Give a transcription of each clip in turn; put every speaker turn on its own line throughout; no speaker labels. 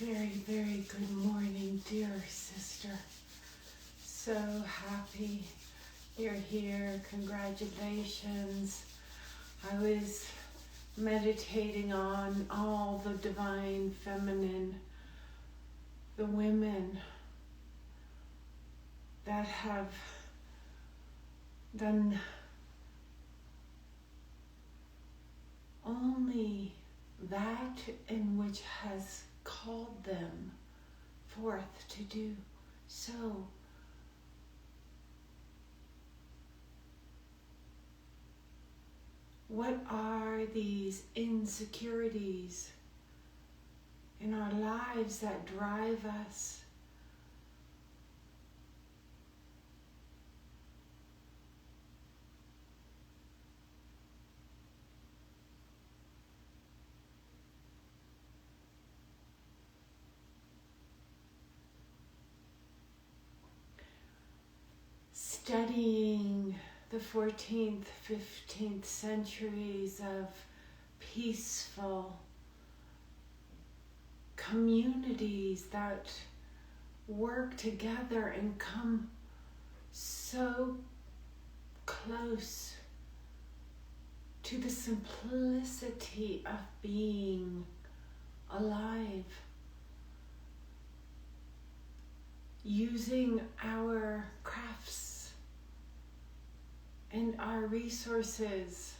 Very, very good morning, dear sister. So happy you're here. Congratulations. I was meditating on all the divine feminine, the women that have done only that in which has called them forth to do so. What are these insecurities in our lives that drive us? Studying the 14th, 15th centuries of peaceful communities that work together and come so close to the simplicity of being alive, using our crafts and our resources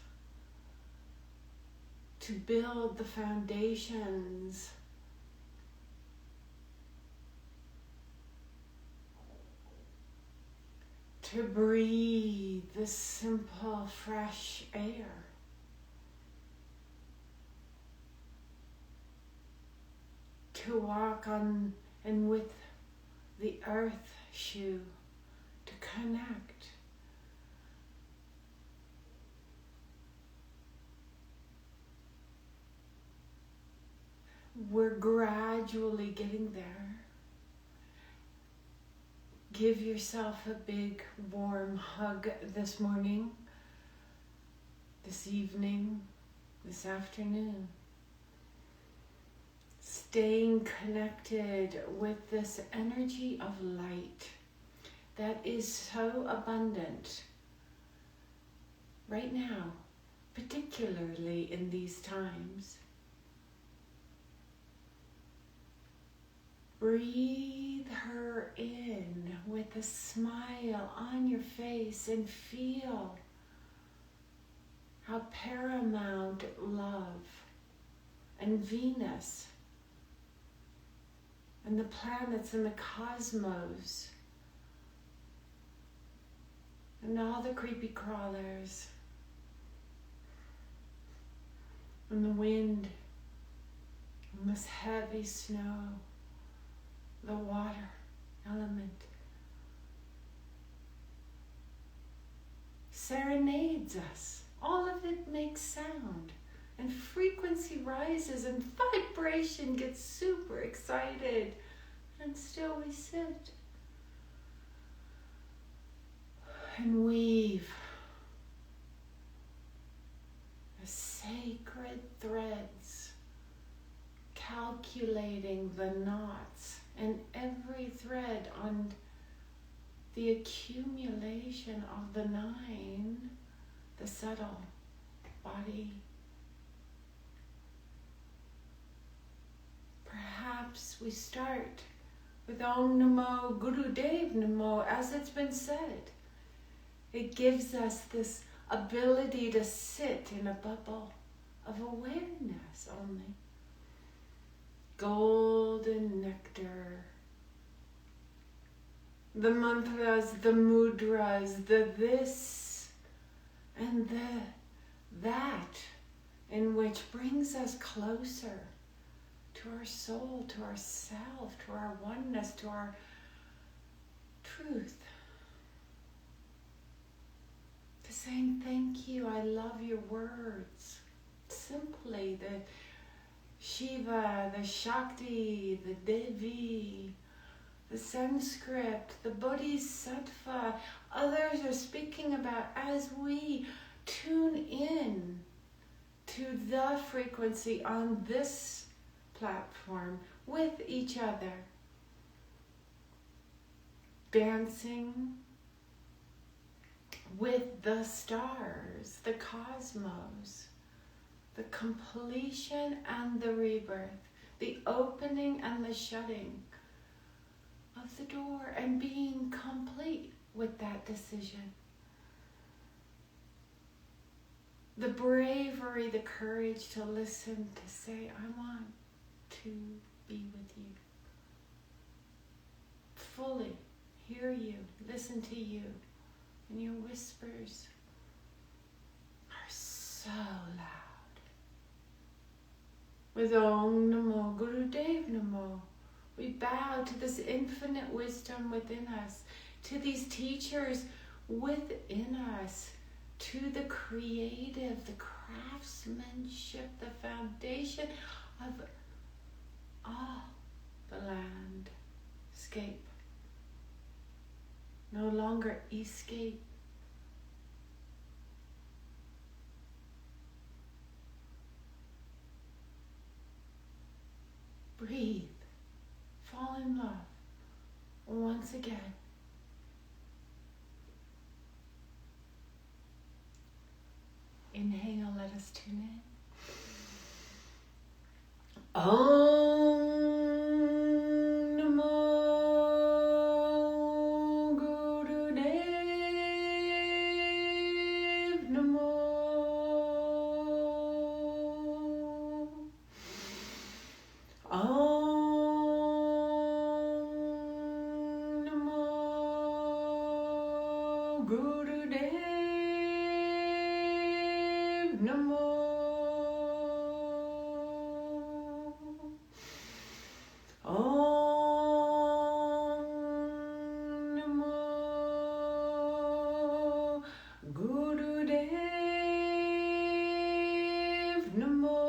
to build the foundations to breathe the simple, fresh air. To walk on and with the earth shoe, to connect. We're gradually getting there. Give yourself a big warm hug this morning, this evening, this afternoon. Staying connected with this energy of light that is so abundant right now, particularly in these times. Breathe her in with a smile on your face and feel how paramount love and Venus and the planets and the cosmos and all the creepy crawlers and the wind and this heavy snow, the water element, serenades us. All of it makes sound, and frequency rises, and vibration gets super excited, and still we sit and weave the sacred threads, calculating the knots and every thread on the accumulation of the 9, the subtle body. Perhaps we start with Om Namo Guru Dev Namo, as it's been said. It gives us this ability to sit in a bubble of awareness only. Golden nectar, the mantras, the mudras, the this and the that, in which brings us closer to our soul, to ourself, to our oneness, to our truth. To saying thank you, I love your words. Simply the Shiva, the Shakti, the Devi, the Sanskrit, the Bodhisattva, others are speaking about as we tune in to the frequency on this platform, with each other, dancing with the stars, the cosmos, the completion and the rebirth, the opening and the shutting of the door, and being complete with that decision. The bravery, the courage to listen, to say, I want to be with you. Fully hear you, listen to you. And your whispers are so loud. With Om Namo Gurudev Namo, we bow to this infinite wisdom within us, to these teachers within us, to the creative, the craftsmanship, the foundation of all the landscape. No longer escape. Breathe. Fall in love once again. Inhale, let us tune in. Om Namo Gurudev Namo. Om Namo Gurudev Namo. Om Namo Gurudev Namo.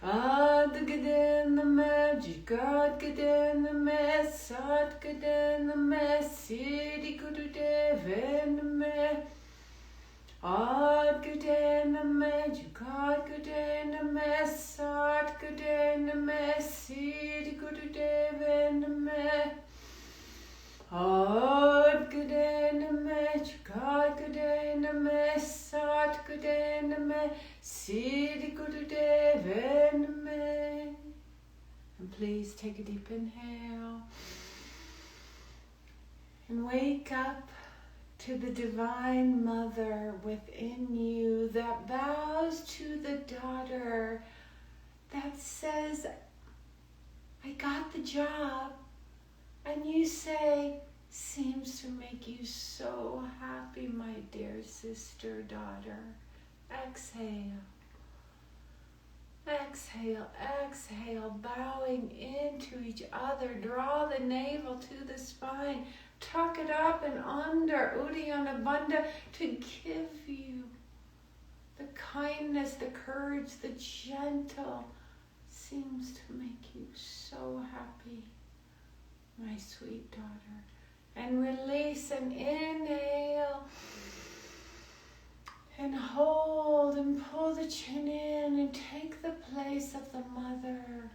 Adgaden the magic, Adgaden the mess, Adgaden the mess, Siddhi Gurudev and the mess. Adgaden the magic, Adgaden the mess, Adgaden the mess, Siddhi Gurudev and the mess. Adgaden the magic, Adgaden the mess, Adgaden the mess, Siddhi Gurudev and the mess. And please take a deep inhale and wake up to the Divine Mother within you that bows to the daughter, that says, I got the job. And you say, seems to make you so happy, my dear sister, daughter. Exhale. Exhale, exhale, bowing into each other. Draw the navel to the spine. Tuck it up and under, Uddiyana Bandha, to give you the kindness, the courage, the gentle. Seems to make you so happy, my sweet daughter. And release and inhale. And hold and pull the chin in and take the place of the mother.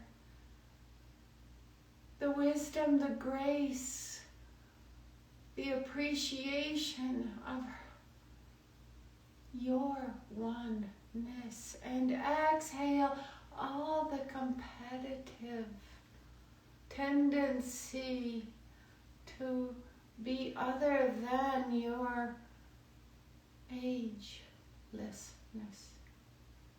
The wisdom, the grace, the appreciation of your oneness. And exhale all the competitive tendency to be other than your agelessness.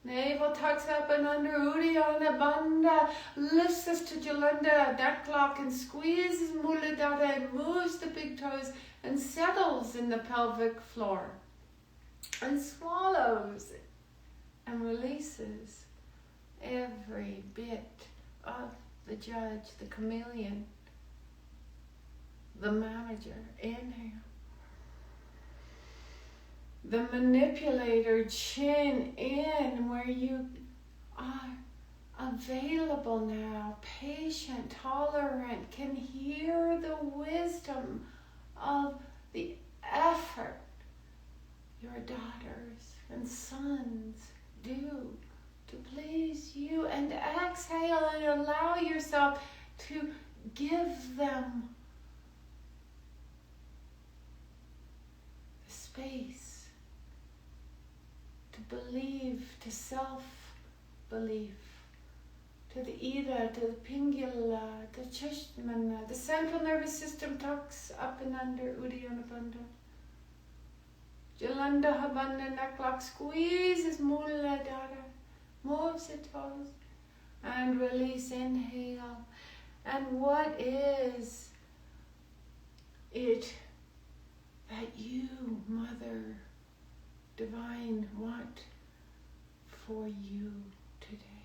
Navel tucks up and under, Uddiyana Bandha, lifts us to Jalanda, neck lock, and squeezes Muladhara and moves the big toes and settles in the pelvic floor. And swallows and releases every bit of the judge, the chameleon, the manager. Inhale. The manipulator, chin in, where you are available now, patient, tolerant, can hear the wisdom of the effort your daughters and sons do to please you. And exhale and allow yourself to give them the space to believe, to self-belief, to the Ida, to the Pingala, the Chishmana. The central nervous system tucks up and under Uddiyana Bandha. Jalanda Habanda necklock squeezes Muladhara, moves the toes, and release. Inhale. And what is it that you, Mother Divine, want for you today?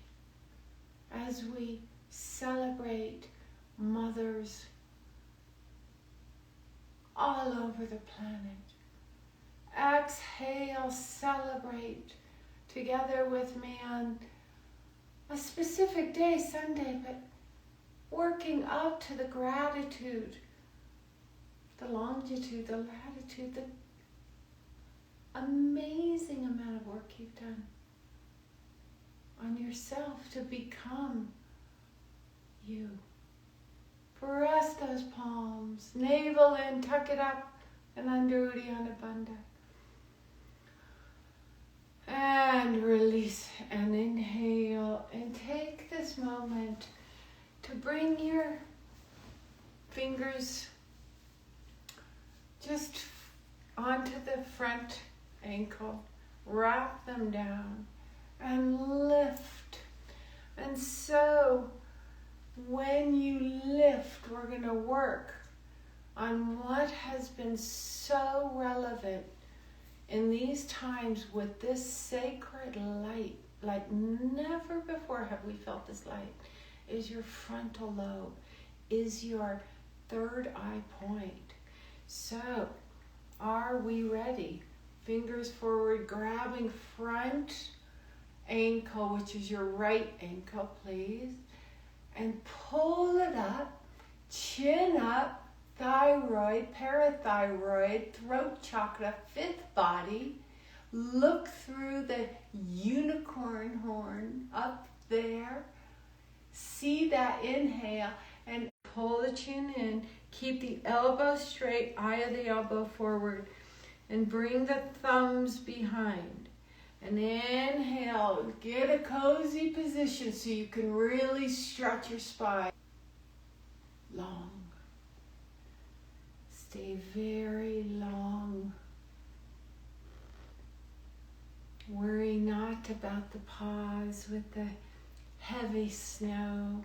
As we celebrate mothers all over the planet, exhale, celebrate together with me on a specific day, Sunday, but working up to the gratitude, the longitude, the latitude, the amazing amount of work you've done on yourself to become you. Press those palms, navel in, tuck it up and under Uddiyana Bandha. And release and inhale, and take this moment to bring your fingers just onto the front ankle, wrap them down and lift. And so when you lift, we're going to work on what has been so relevant in these times with this sacred light. Like never before have we felt this light. Is your frontal lobe, is your third eye point. So, are we ready? Fingers forward, grabbing front ankle, which is your right ankle, please. And pull it up, chin up, thyroid, parathyroid, throat chakra, fifth body. Look through the unicorn horn up there. See that inhale and pull the chin in. Keep the elbow straight, eye of the elbow forward. And bring the thumbs behind. And inhale, get a cozy position so you can really stretch your spine. Long. Stay very long. Worry not about the pause with the heavy snow.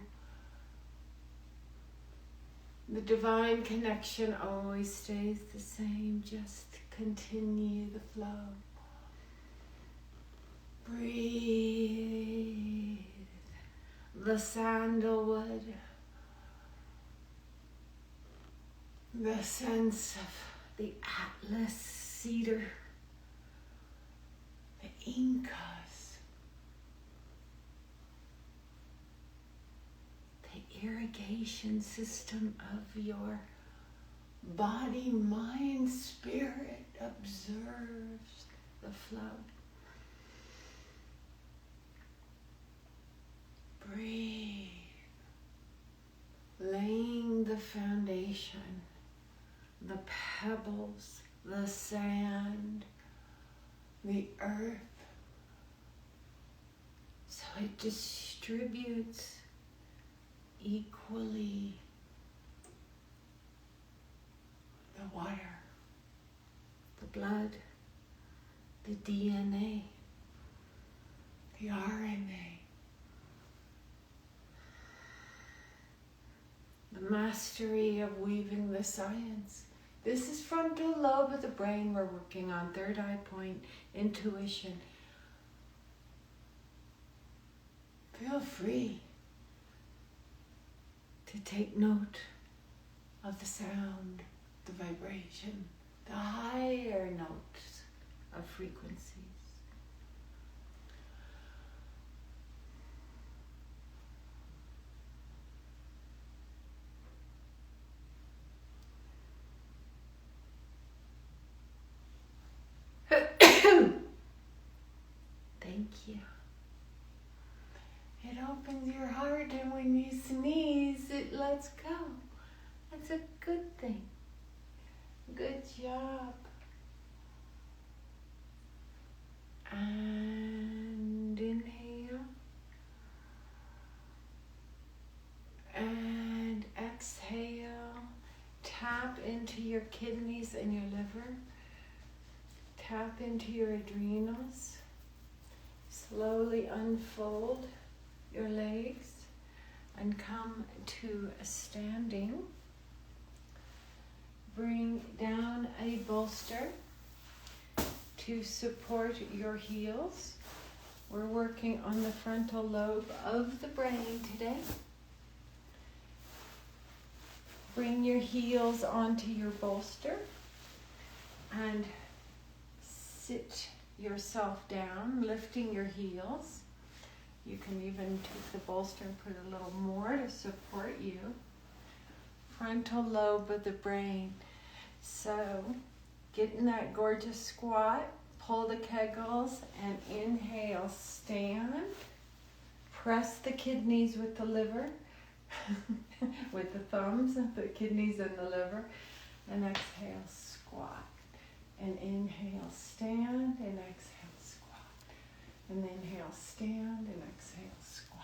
The divine connection always stays the same. Just continue the flow. Breathe. The sandalwood. The sense of the Atlas cedar. The Incas. The irrigation system of your body, mind, spirit observes the flow. Breathe. Laying the foundation, the pebbles, the sand, the earth, so it distributes equally the water, the blood, the DNA, the RNA, the mastery of weaving the science. This is frontal lobe of the brain we're working on, third eye point, intuition. Feel free to take note of the sound, the vibration, the higher notes of frequencies. Thank you. It opens your heart, and when you sneeze, it lets go. That's a good thing. Good job. And inhale. And exhale. Tap into your kidneys and your liver. Tap into your adrenals. Slowly unfold your legs and come to a standing. Bring down a bolster to support your heels. We're working on the frontal lobe of the brain today. Bring your heels onto your bolster and sit yourself down, lifting your heels. You can even take the bolster and put a little more to support you. Frontal lobe of the brain. So get in that gorgeous squat, pull the kegels, and inhale, stand. Press the kidneys with the liver, with the thumbs, the kidneys and the liver, and exhale, squat. And inhale, stand, and exhale, squat. And inhale, stand, and exhale, squat.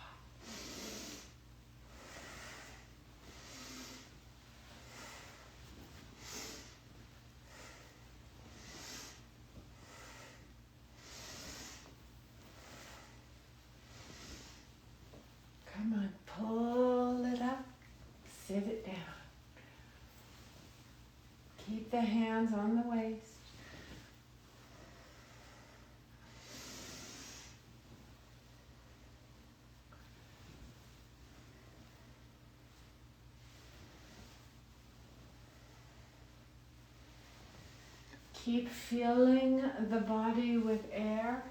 Come on, pull it up, sit it down. Keep the hands on the waist. Keep filling the body with air,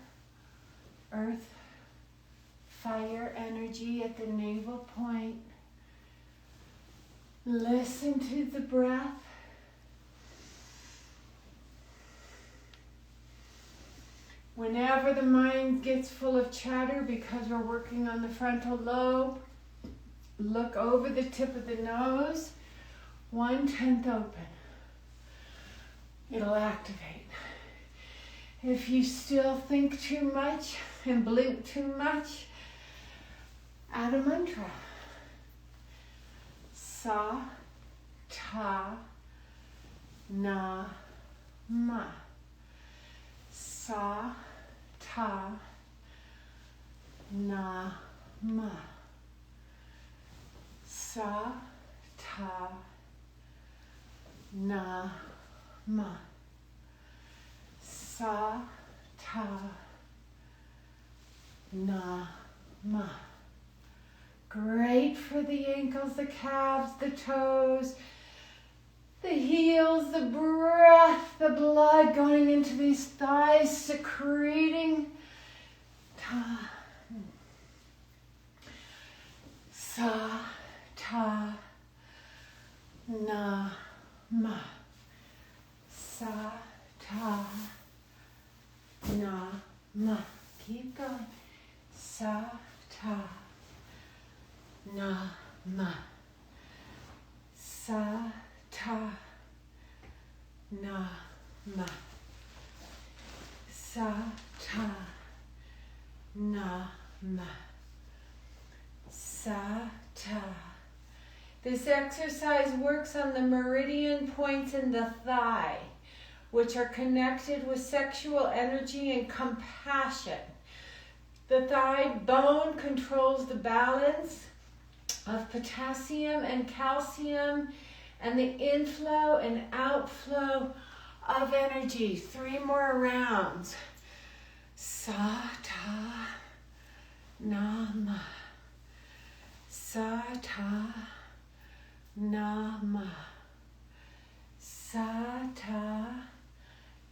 earth, fire energy at the navel point. Listen to the breath. Whenever the mind gets full of chatter, because we're working on the frontal lobe, look over the tip of the nose, 1/10 open. It'll activate. If you still think too much and blink too much, add a mantra. Sa, ta, na, ma. Sa, ta, na, ma. Sa, ta, na, ma. Sa, ta, na, ma. Great for the ankles, the calves, the toes, the heels, the breath, the blood going into these thighs, secreting. Ta, sa, ta, na, ma. Sa, ta, na, ma. Keep going. Sa, ta, na, ma. Sa, ta, na, ma. Sa, ta, na, ma. Sa, ta. This exercise works on the meridian points in the thigh, which are connected with sexual energy and compassion. The thigh bone controls the balance of potassium and calcium and the inflow and outflow of energy. 3 more rounds. Sa, ta, na, ma. Sa, ta, na, ma. Sa, ta,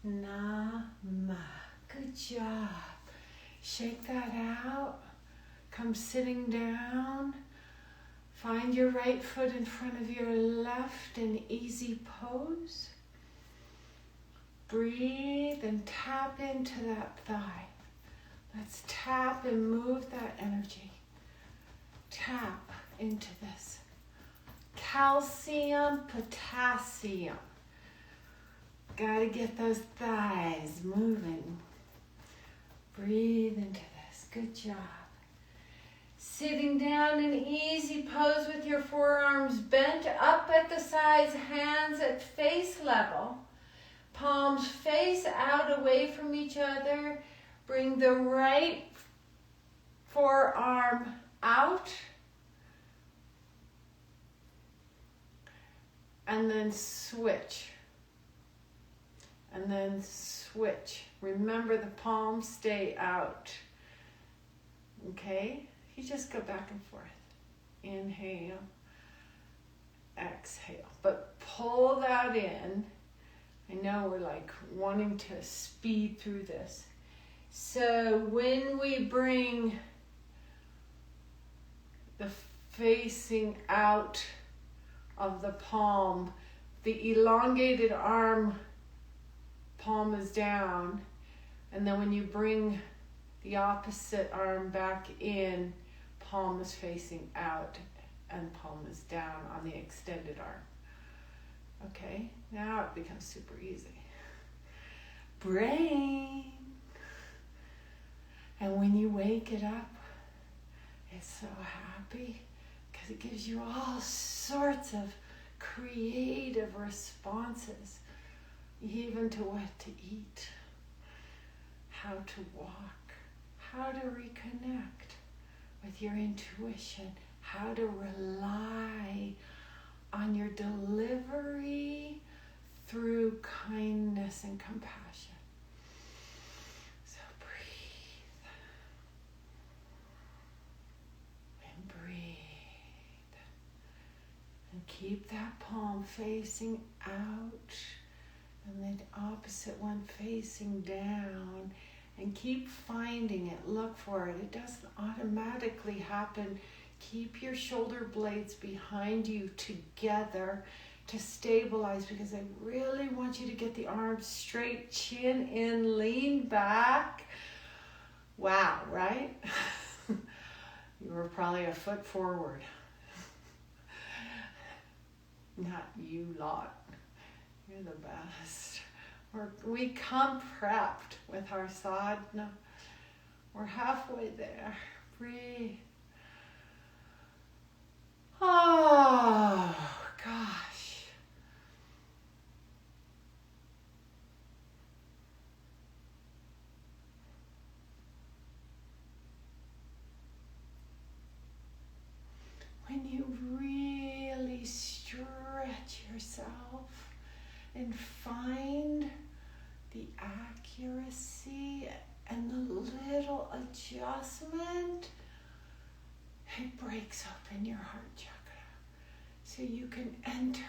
na, ma. Good job. Shake that out. Come sitting down. Find your right foot in front of your left, an easy pose. Breathe and tap into that thigh. Let's tap and move that energy. tap into this. Calcium, potassium. Gotta get those thighs moving. Breathe into this. Good job. Sitting down in easy pose with your forearms bent up at the sides, hands at face level. Palms face out away from each other. Bring the right forearm out. And then switch. And then switch. Remember the palms stay out. Okay? You just go back and forth. Inhale. Exhale. But pull that in. I know we're like wanting to speed through this. So when we bring the facing out of the palm, the elongated arm, palm is down, and then when you bring the opposite arm back in, palm is facing out and palm is down on the extended arm. Okay, now it becomes super easy. Brain. And when you wake it up, it's so happy because it gives you all sorts of creative responses, even to what to eat, how to walk, how to reconnect with your intuition, how to rely on your delivery through kindness and compassion. So breathe. And breathe. And keep that palm facing out and the opposite one facing down. And keep finding it. Look for it. It doesn't automatically happen. Keep your shoulder blades behind you together to stabilize, because I really want you to get the arms straight, chin in, lean back. Wow, right? You were probably a foot forward. Not you lot. You're the best. We come prepped with our sadhana. We're halfway there. Breathe. Oh, gosh. When you really stretch yourself and find the accuracy and the little adjustment, it breaks open your heart chakra so you can enter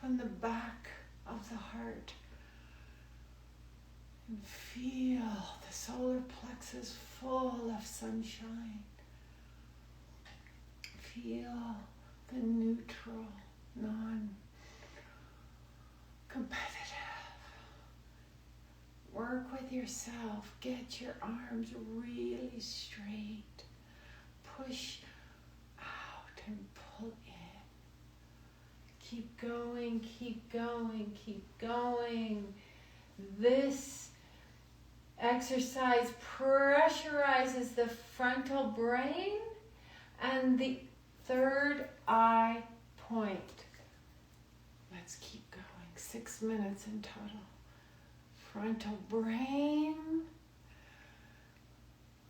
from the back of the heart and feel the solar plexus full of sunshine. Feel the neutral, non-competitive. Work with yourself. Get your arms really straight. Push out and pull in. Keep going, keep going, keep going. This exercise pressurizes the frontal brain and the third eye point. Let's keep going. 6 minutes in total. Frontal brain,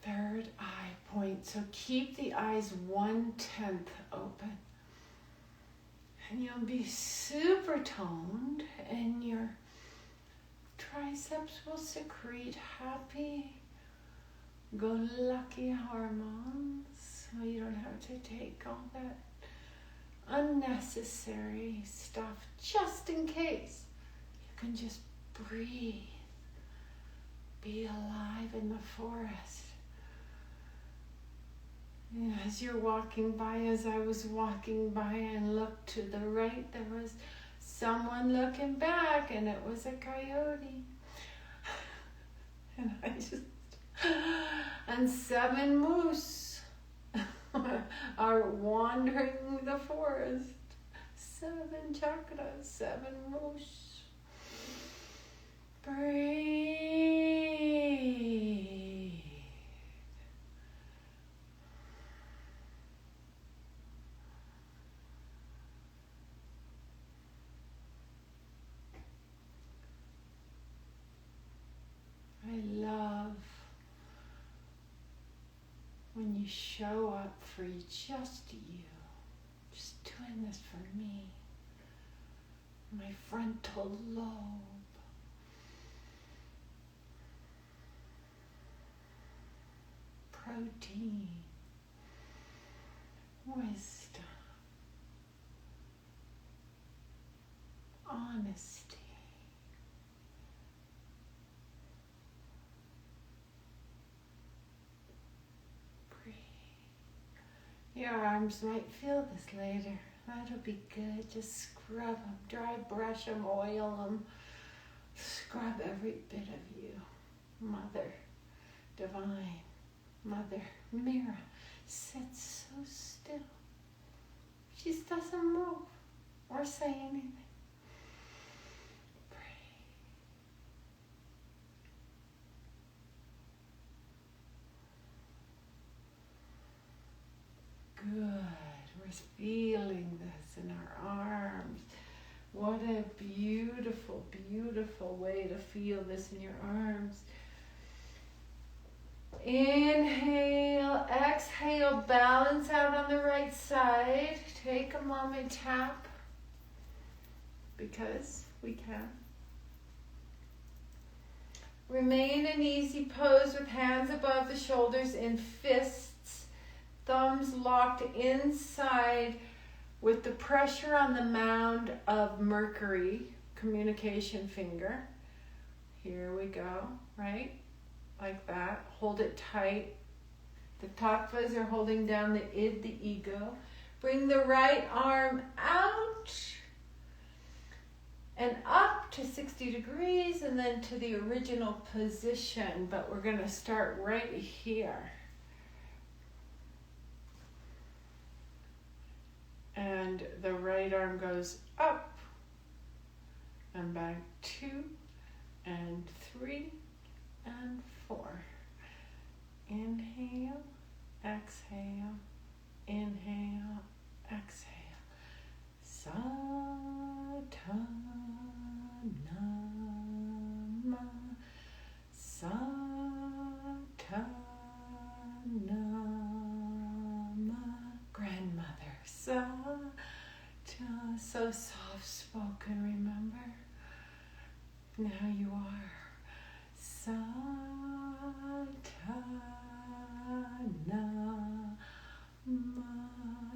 third eye point. So keep the eyes 1/10 open. And you'll be super toned and your triceps will secrete happy, go lucky hormones. So you don't have to take all that unnecessary stuff just in case. You can just breathe. Be alive in the forest. As you're walking by, as I was walking by and looked to the right, there was someone looking back and it was a coyote. And and 7 moose. are wandering the forest. 7 chakras, 7 roots. Breathe. I love when you show up for just you, just doing this for me. My frontal lobe. Protein. Wisdom. Honesty. Your arms might feel this later. That'll be good. Just scrub them, dry brush them, oil them. Scrub every bit of you. Mother, divine, Mother, Mira, sits so still. She just doesn't move or say anything. Good. We're feeling this in our arms. What a beautiful, beautiful way to feel this in your arms. Inhale, exhale, balance out on the right side. Take a moment, tap, because we can. Remain in easy pose with hands above the shoulders in fists. Thumbs locked inside with the pressure on the mound of Mercury, communication finger. Here we go, right? Like that. Hold it tight. The tattvas are holding down the id, the ego. Bring the right arm out and up to 60 degrees and then to the original position. But we're going to start right here. And the right arm goes up and back 2 and 3 and 4. Inhale, exhale, inhale, exhale. Satanama, Satanama. Grandmother, so soft-spoken, remember? Now you are. Satanama.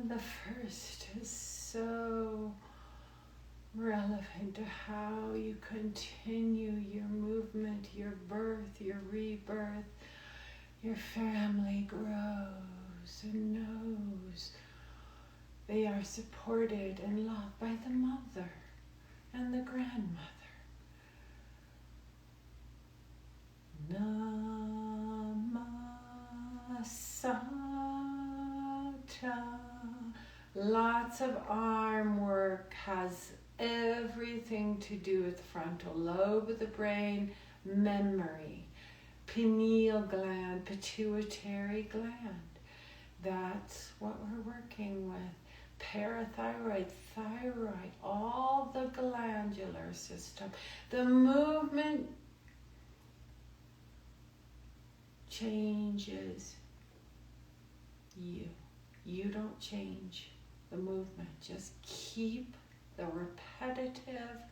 The first is so relevant to how you continue your movement, your birth, your rebirth. Your family grows and knows they are supported and loved by the mother and the grandmother. Namasata. Lots of arm work has everything to do with the frontal lobe of the brain, memory, pineal gland, pituitary gland. That's what we're working with. Parathyroid, thyroid, all the glandular system. The movement changes you. You don't change the movement. Just keep the repetitive,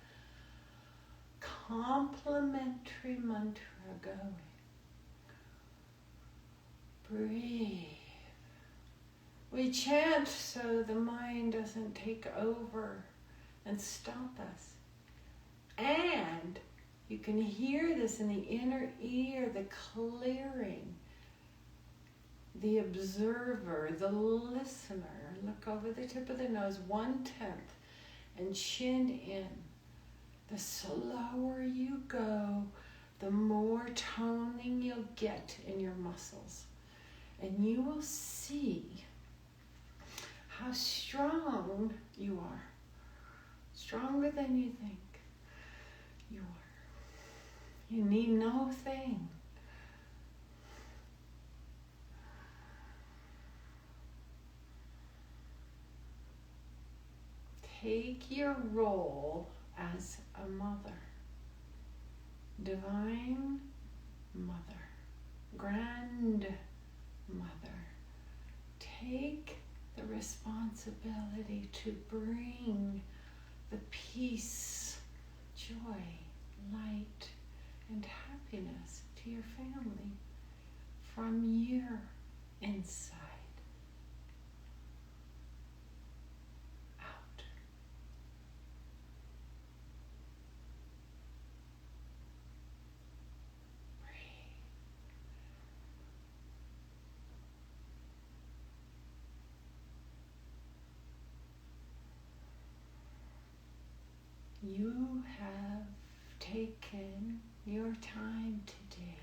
complementary mantra going. Breathe. We chant so the mind doesn't take over and stop us. And you can hear this in the inner ear, the clearing, the observer, the listener. Look over the tip of the nose, 1/10, and chin in. The slower you go, the more toning you'll get in your muscles. And you will see how strong you are. Stronger than you think you are. You need no thing. Take your role as a mother, divine mother, grandmother. Take the responsibility to bring the peace, joy, light, and happiness to your family from your inside out. Breathe. You have taken your time today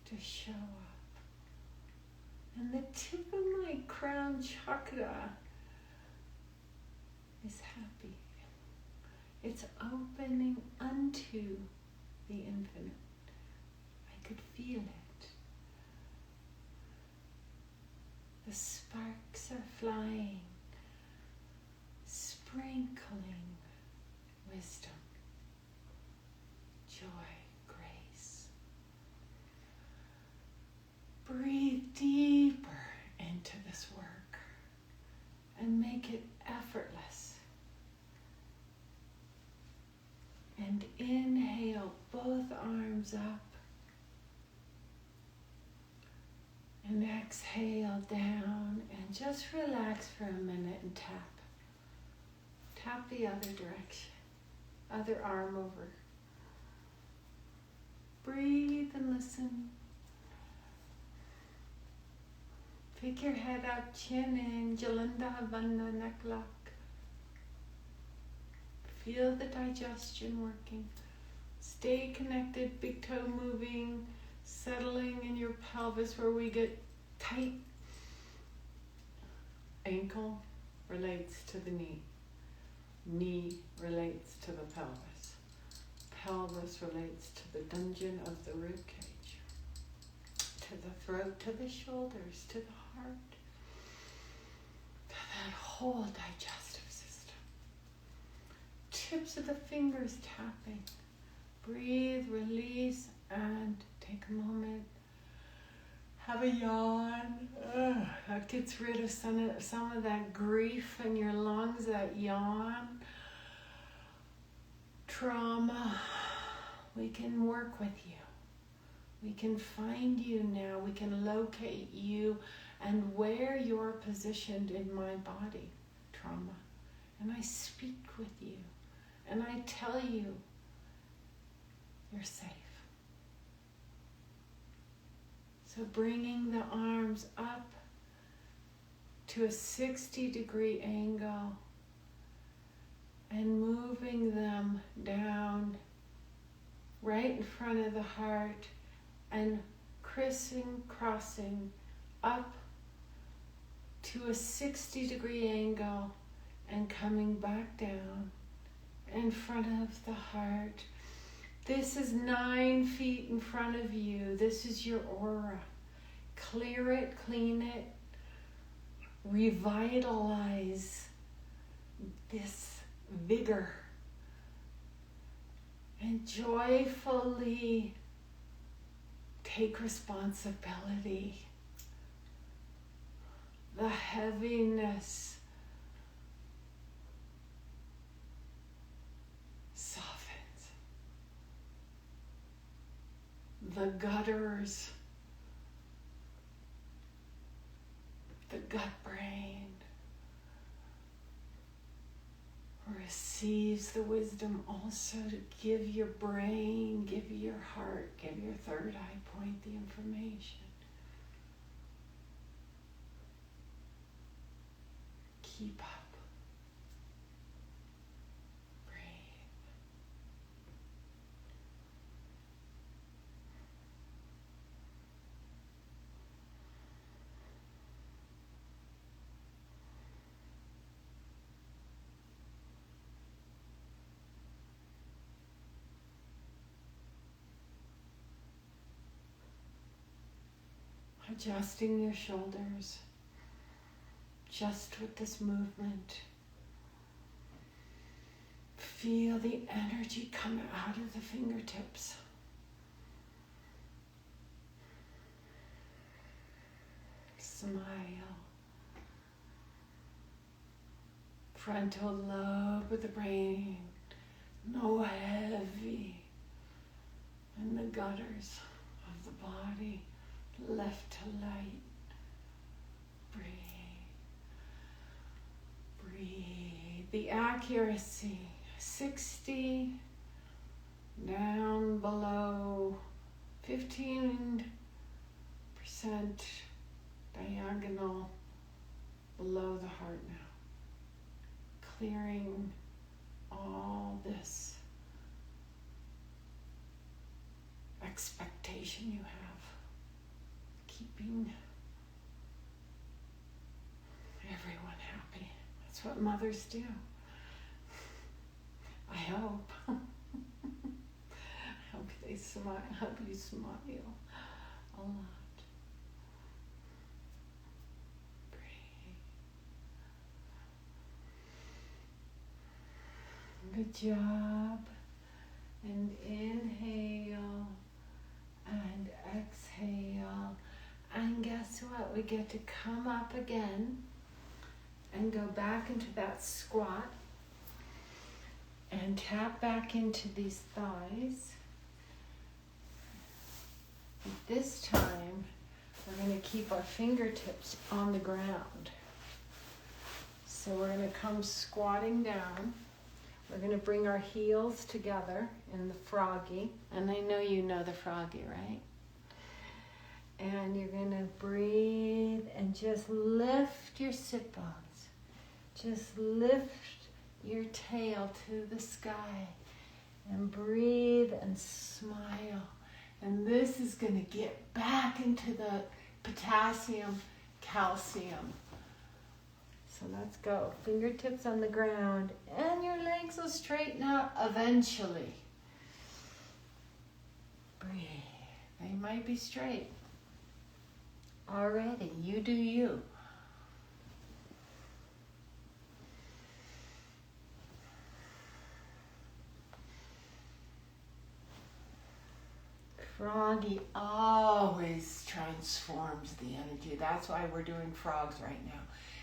to show up. And the tip of my crown chakra is happy. It's opening unto the infinite. I could feel it. The sparks are flying, sprinkling wisdom, joy, grace. Breathe deeper into this work and make it effortless. And inhale both arms up and exhale down, and just relax for a minute and tap. Tap the other direction, other arm over. Breathe and listen. Pick your head up, chin in, Jalanda Bandha neck lock. Feel the digestion working. Stay connected, big toe moving, settling in your pelvis where we get tight. Ankle relates to the knee. Knee relates to the pelvis. Pelvis relates to the dungeon of the rib cage. To the throat, to the shoulders, to the heart. To that whole digestive system. Tips of the fingers tapping. Breathe, release, and take a moment. Have a yawn. That gets rid of some of that grief in your lungs, that yawn. Trauma. We can work with you. We can find you now. We can locate you and where you're positioned in my body, trauma. And I speak with you. And I tell you, you're safe. So bringing the arms up to a 60-degree angle and moving them down right in front of the heart and crossing up to a 60-degree angle and coming back down in front of the heart. This is 9 feet in front of you. This is your aura. Clear it, clean it, revitalize this vigor, and joyfully take responsibility. The heaviness softens. The gutters, the gut brain receives the wisdom also to give your brain, give your heart, give your third eye point the information. Keep up. Adjusting your shoulders just with this movement. Feel the energy come out of the fingertips. Smile. Frontal lobe of the brain, no heavy. And the gutters of the body, left to light. Breathe. Breathe. The accuracy, 60 down below 15% diagonal below the heart now. Clearing all this expectation you have. Keeping everyone happy. That's what mothers do. I hope. I hope they smile. I hope you smile a lot. Breathe. Good job. And inhale and exhale. And guess what? We get to come up again and go back into that squat and tap back into these thighs. And this time, we're going to keep our fingertips on the ground. So we're going to come squatting down. We're going to bring our heels together in the froggy. And I know you know the froggy, right? And you're going to breathe and just lift your sit bones. Just lift your tail to the sky. And breathe and smile. And this is going to get back into the potassium, calcium. So let's go. Fingertips on the ground. And your legs will straighten out eventually. Breathe. They might be straight already. You do you. Froggy always transforms the energy. That's why we're doing frogs right now.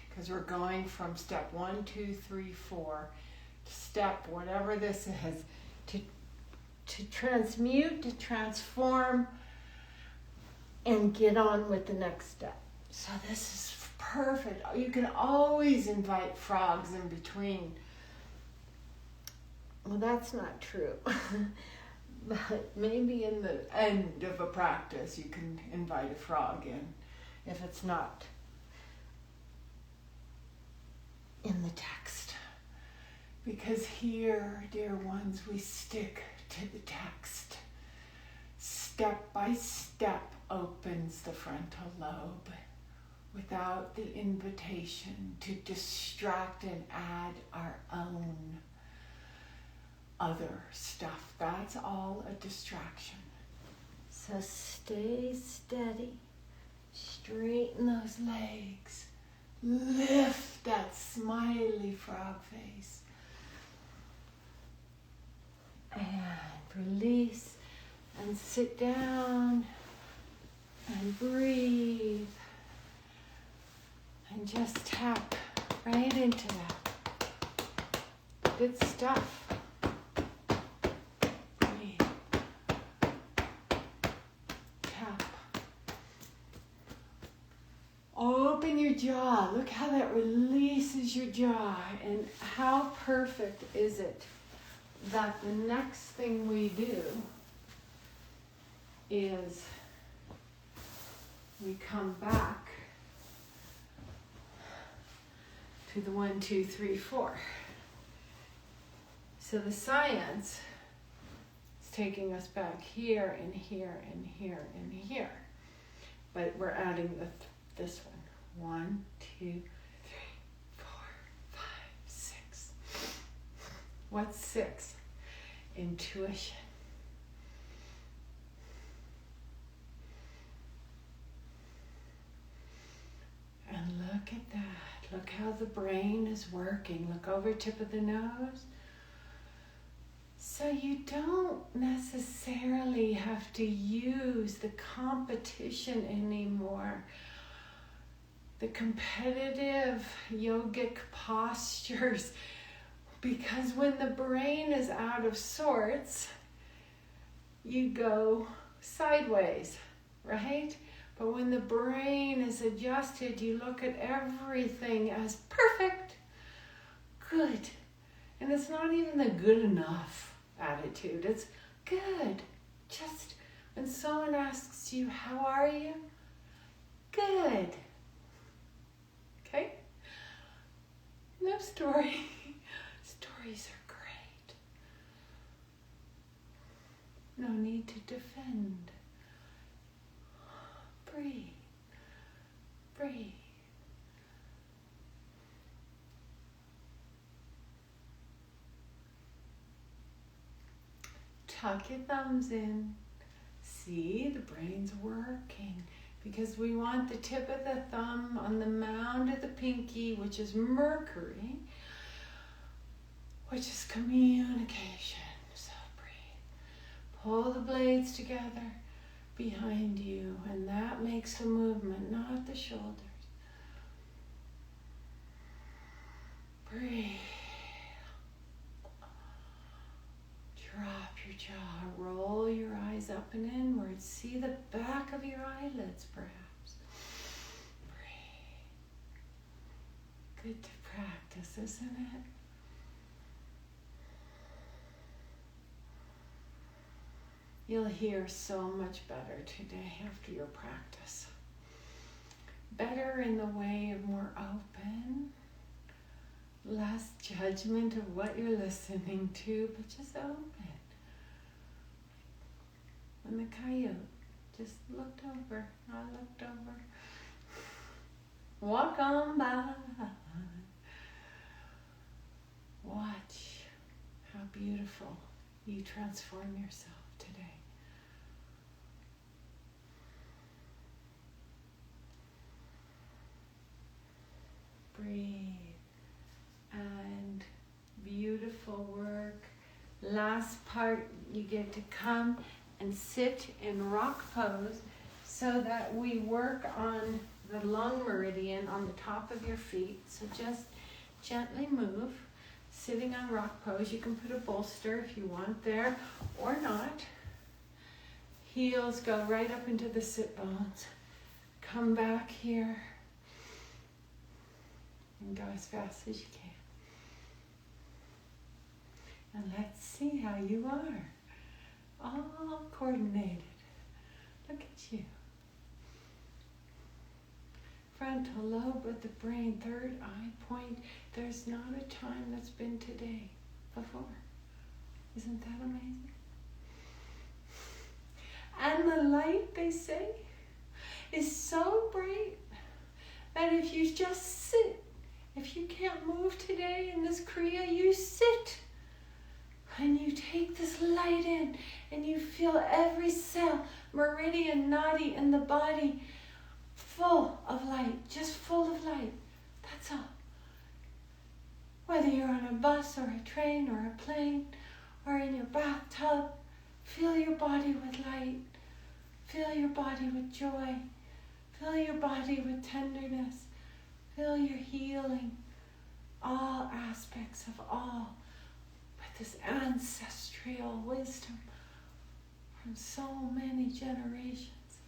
Because we're going from step 1, 2, 3, 4 to step whatever this is to transmute, to transform, and get on with the next step. So this is perfect. You can always invite frogs in between. Well, that's not true. But maybe in the end of a practice, you can invite a frog in if it's not in the text. Because here, dear ones, we stick to the text. Step by step opens the frontal lobe without the invitation to distract and add our own other stuff. That's all a distraction. So stay steady. Straighten those legs. Lift that smiley frog face. And release and sit down and breathe. And just tap right into that. Good stuff. Breathe. Tap. Open your jaw. Look how that releases your jaw. And how perfect is it that the next thing we do is we come back to the 1, 2, 3, 4. So the science is taking us back here and here and here and here. But we're adding this one. 1, 2, 3, 4, 5, 6. What's 6? Intuition. Look at that. Look how the brain is working. Look over tip of the nose. So you don't necessarily have to use the competition anymore. The competitive yogic postures. Because when the brain is out of sorts, you go sideways, right? But when the brain is adjusted, you look at everything as perfect, good. And it's not even the good enough attitude. It's good. Just when someone asks you, how are you? Good. Okay? No story. Stories are great. No need to defend. Breathe. Breathe. Tuck your thumbs in. See, the brain's working. Because we want the tip of the thumb on the mound of the pinky, which is Mercury, which is communication. So breathe. Pull the blades together behind you, and that makes the movement, not the shoulders. Breathe. Drop your jaw, roll your eyes up and inward. See the back of your eyelids, perhaps. Breathe. Good to practice, isn't it? You'll hear so much better today after your practice. Better in the way of more open, less judgment of what you're listening to, but just open. When the coyote just looked over, I looked over. Walk on by. Watch how beautiful you transform yourself today. Breathe. And beautiful work. Last part, you get to come and sit in rock pose so that we work on the lung meridian on the top of your feet. So just gently move, sitting on rock pose. You can put a bolster if you want there or not. Heels go right up into the sit bones. Come back here and go as fast as you can. And let's see how you are. All coordinated. Look at you. Frontal lobe of the brain, third eye point. There's not a time that's been today before. Isn't that amazing? And the light, they say, is so bright that if you just sit, if you can't move today in this Kriya, you sit. And you take this light in and you feel every cell, meridian, nadi in the body full of light, just full of light. That's all. Whether you're on a bus or a train or a plane or in your bathtub, fill your body with light. Fill your body with joy. Fill your body with tenderness. Fill your healing. All aspects of all. This ancestral wisdom from so many generations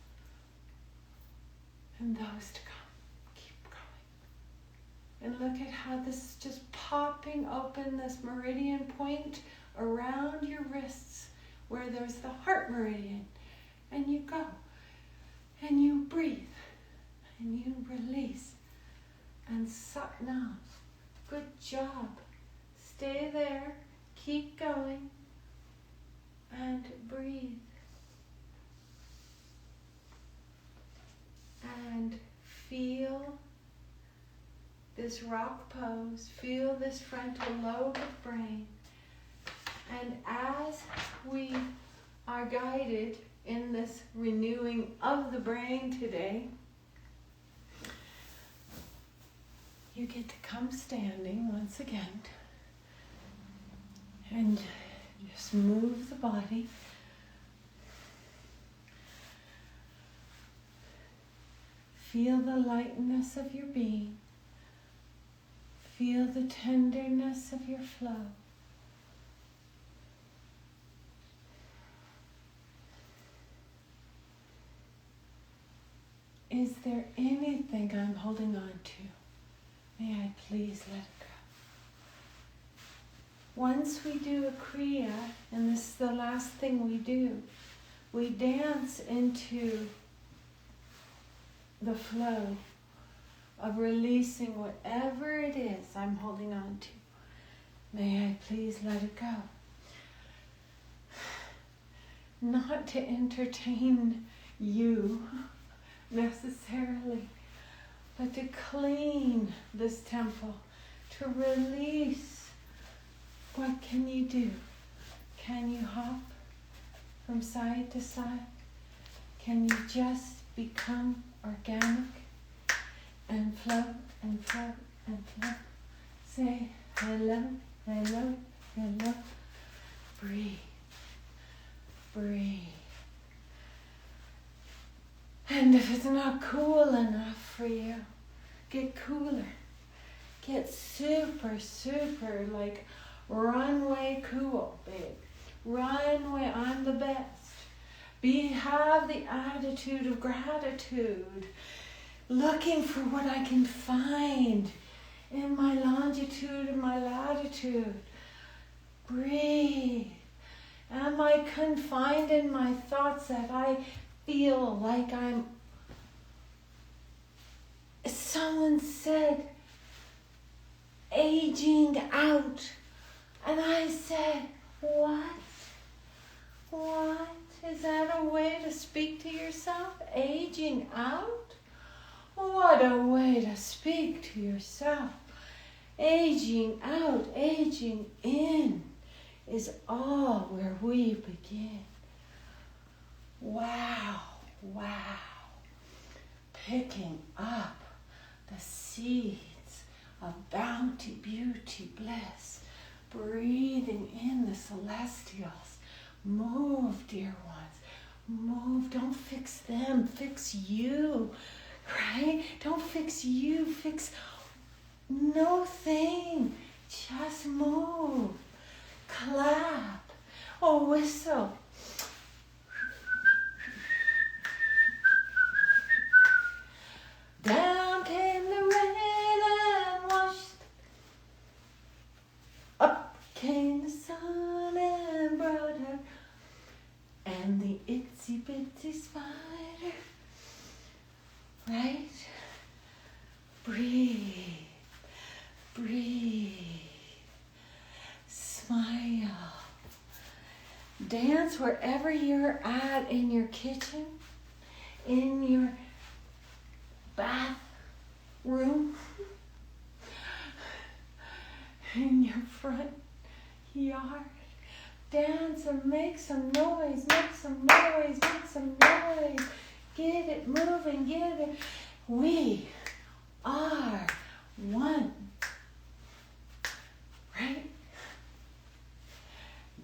and those to come. Keep going. And look at how this is just popping open this meridian point around your wrists where there's the heart meridian. And you go and you breathe and you release. And Satnam, good job. Stay there. Keep going and breathe and feel this rock pose, feel this frontal lobe of brain, and as we are guided in this renewing of the brain today, you get to come standing once again and just move the body. Feel the lightness of your being. Feel the tenderness of your flow. Is there anything I'm holding on to? May I please let it go? Once we do a Kriya, and this is the last thing we do, we dance into the flow of releasing whatever it is I'm holding on to. May I please let it go? Not to entertain you necessarily, but to clean this temple, to release. What can you do? Can you hop from side to side? Can you just become organic and float and float and float? Say, I love it, I love it, I love it. Breathe, breathe. And if it's not cool enough for you, get cooler. Get super, super like runway cool, babe. Runway, I'm the best. Have the attitude of gratitude. Looking for what I can find in my longitude and my latitude. Breathe. Am I confined in my thoughts that I feel like I'm... Someone said, aging out. And I said, what? What? Is that a way to speak to yourself? Aging out? What a way to speak to yourself. Aging out, aging in is all where we begin. Wow, wow. Picking up the seeds of bounty, beauty, bliss. Breathing in the celestials. Move, dear ones. Move. Don't fix them. Fix you. Right? Don't fix you. Fix no thing. Just move. Clap. Or whistle. Down came the rain and washed. Up came the sun and brought her. And the itsy bitsy spider. Right? Breathe. Breathe. Smile. Dance wherever you're at, in your kitchen, in your bathroom, in your front yard. Dance and make some noise, make some noise, make some noise. Get it moving, get it. We are one. Right?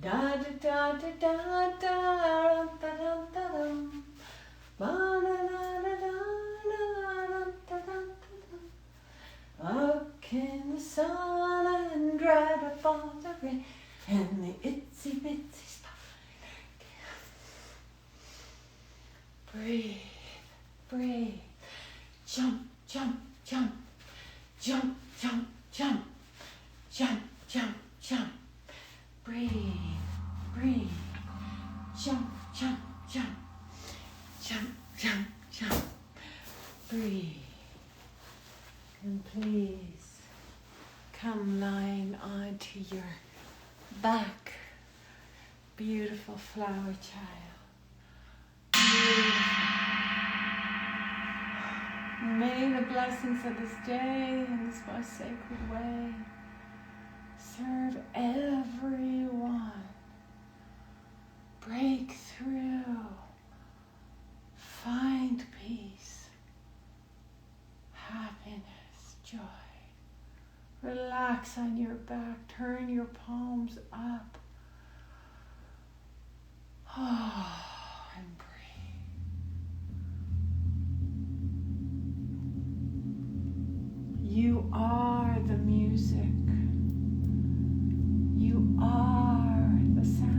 Da da da da da da da da da dum. Ba da da da da da da da. Up came the sun and dried up all the rain, and the itsy bitsy spider came. Breathe, breathe. Jump, jump, jump. Jump, jump, jump. Jump, jump, jump. Breathe, breathe. Jump, jump, jump. Jump, jump, jump. Breathe. And please come lying onto your back. Beautiful flower child. Beautiful. May the blessings of this day in this most sacred way serve everyone. Break through. Find peace, happiness, joy. Relax on your back. Turn your palms up. And breathe. You are the music. You are the sound.